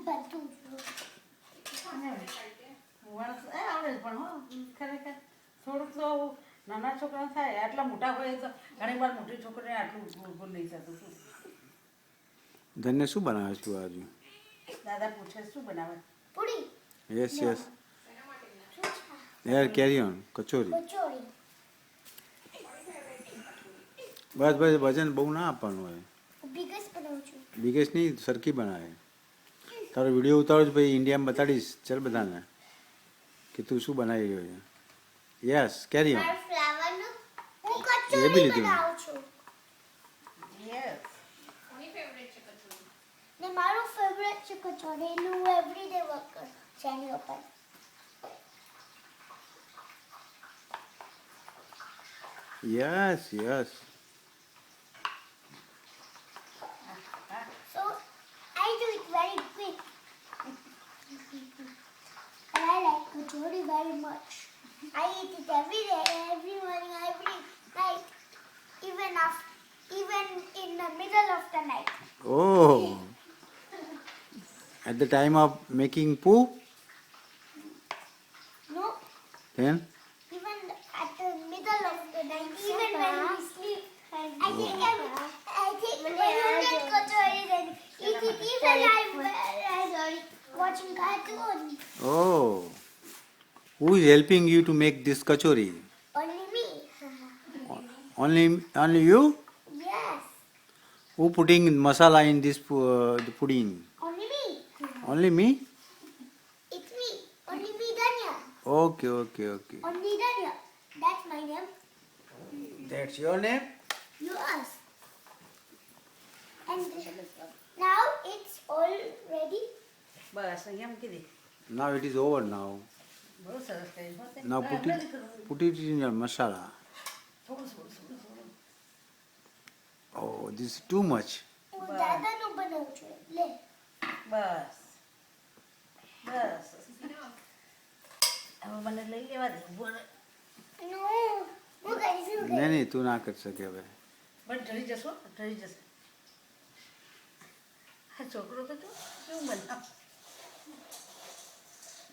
બધું આવડે પણ હો ખરેખર થોડુંક તો નાના છોકરા થાય આટલા મોટા હોય તો ઘણી વાર મોટી છોકરીને આટલું ગોળ નહીં થતું શું ધન્ય શું બનાવે છું આજે? દાદા પૂછે શું બનાવે પૂરી યસ યસ યાર કેરી ઓન કચોરી કચોરી બસ બસ વજન બહુ ના આપવાનું હોય બિગસ બનાવું છું બિગેસ્ટ નહીં સરખી બનાવે તારો વિડીયો ઉતારો જ ભાઈ ઇન્ડિયામાં બતાડીશ ચાલ બધાને કે તું શું બનાવી રહ્યો છે યસ કેરી ઓન મારા ફ્લાવરનું હું એ કચોરી બી લીધું. બનાવું છું યસ ને મારું ફેવરેટ છે કચોરી એનું હું એવરીડે વર્ક કરું છું એની ઉપર yes yes So I do it very quick. And I like kachori very much. I eat it every day, every morning, every night, even in the middle of the night. Oh, at the time of making poo, No, then even at the middle of the night, even when we sleep. I think when you get kachori, then eat it even I'm watching cartoon. oh, who is helping you to make this kachori? Only me. Only you? Yes, Who putting masala in this the pudding? only me. Only me? It's me. Only me, Danya. Okay, okay, okay. Only Danya. That's my name. That's your name? Yours. And now it's all ready. બસ અહીંયા મૂકી દે Now it is over now. બહુ સરસ કરી હો તે. Now હા, put હમણાં જ કરું. it in your masala. થોડું થોડું થોડું થોડું Oh, this is too much. હું દાદાનું બનાવું છું લે બસ બસ હવે મને લઈ લેવા દે ઉભો રહે. નો હું કરીશું નહીં નહીં તું ના કરી શકે હવે બસ ઢળી જશો ઢળી જશે આ છોકરો તો તું કેવું બનાવ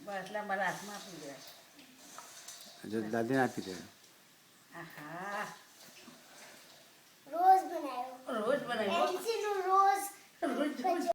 બસ એટલે મારા હાથમાં આપી દેવા દાદીને આપી દે આહા રોજ બનાવ્યો રોજ બનાવ્યો એનસીનું રોજ રોજ રોજ